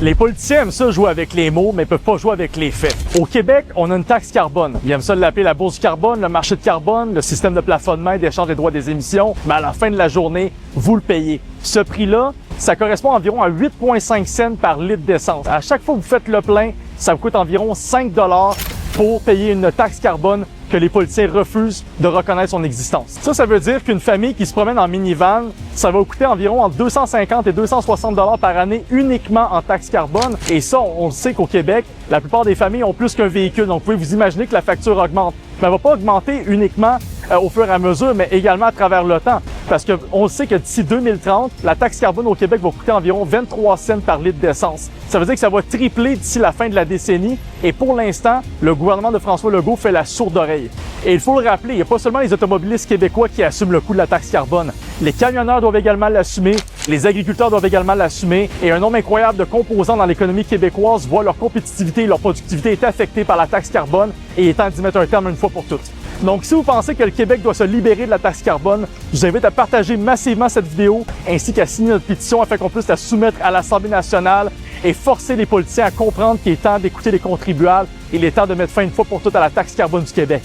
Les politiciens aiment ça jouer avec les mots, mais ne peuvent pas jouer avec les faits. Au Québec, on a une taxe carbone. Ils aiment ça l'appeler la bourse du carbone, le marché de carbone, le système de plafonnement et d'échange des droits des émissions, mais à la fin de la journée, vous le payez. Ce prix-là, ça correspond environ à 8,5 cents par litre d'essence. À chaque fois que vous faites le plein, ça vous coûte environ 5 $ pour payer une taxe carbone que les politiciens refusent de reconnaître son existence. Ça veut dire qu'une famille qui se promène en minivan, ça va coûter environ entre 250 et 260 $ par année uniquement en taxe carbone. Et ça, on le sait qu'au Québec, la plupart des familles ont plus qu'un véhicule. Donc, vous pouvez vous imaginer que la facture augmente. Mais elle va pas augmenter uniquement au fur et à mesure, mais également à travers le temps. Parce qu'on sait que d'ici 2030, la taxe carbone au Québec va coûter environ 23 cents par litre d'essence. Ça veut dire que ça va tripler d'ici la fin de la décennie. Et pour l'instant, le gouvernement de François Legault fait la sourde oreille. Et il faut le rappeler, il n'y a pas seulement les automobilistes québécois qui assument le coût de la taxe carbone. Les camionneurs doivent également l'assumer, les agriculteurs doivent également l'assumer, et un nombre incroyable de composants dans l'économie québécoise voient leur compétitivité et leur productivité être affectée par la taxe carbone et est temps d'y mettre un terme une fois pour toutes. Donc, si vous pensez que le Québec doit se libérer de la taxe carbone, je vous invite à partager massivement cette vidéo ainsi qu'à signer notre pétition afin qu'on puisse la soumettre à l'Assemblée nationale et forcer les politiciens à comprendre qu'il est temps d'écouter les contribuables et il est temps de mettre fin une fois pour toutes à la taxe carbone du Québec.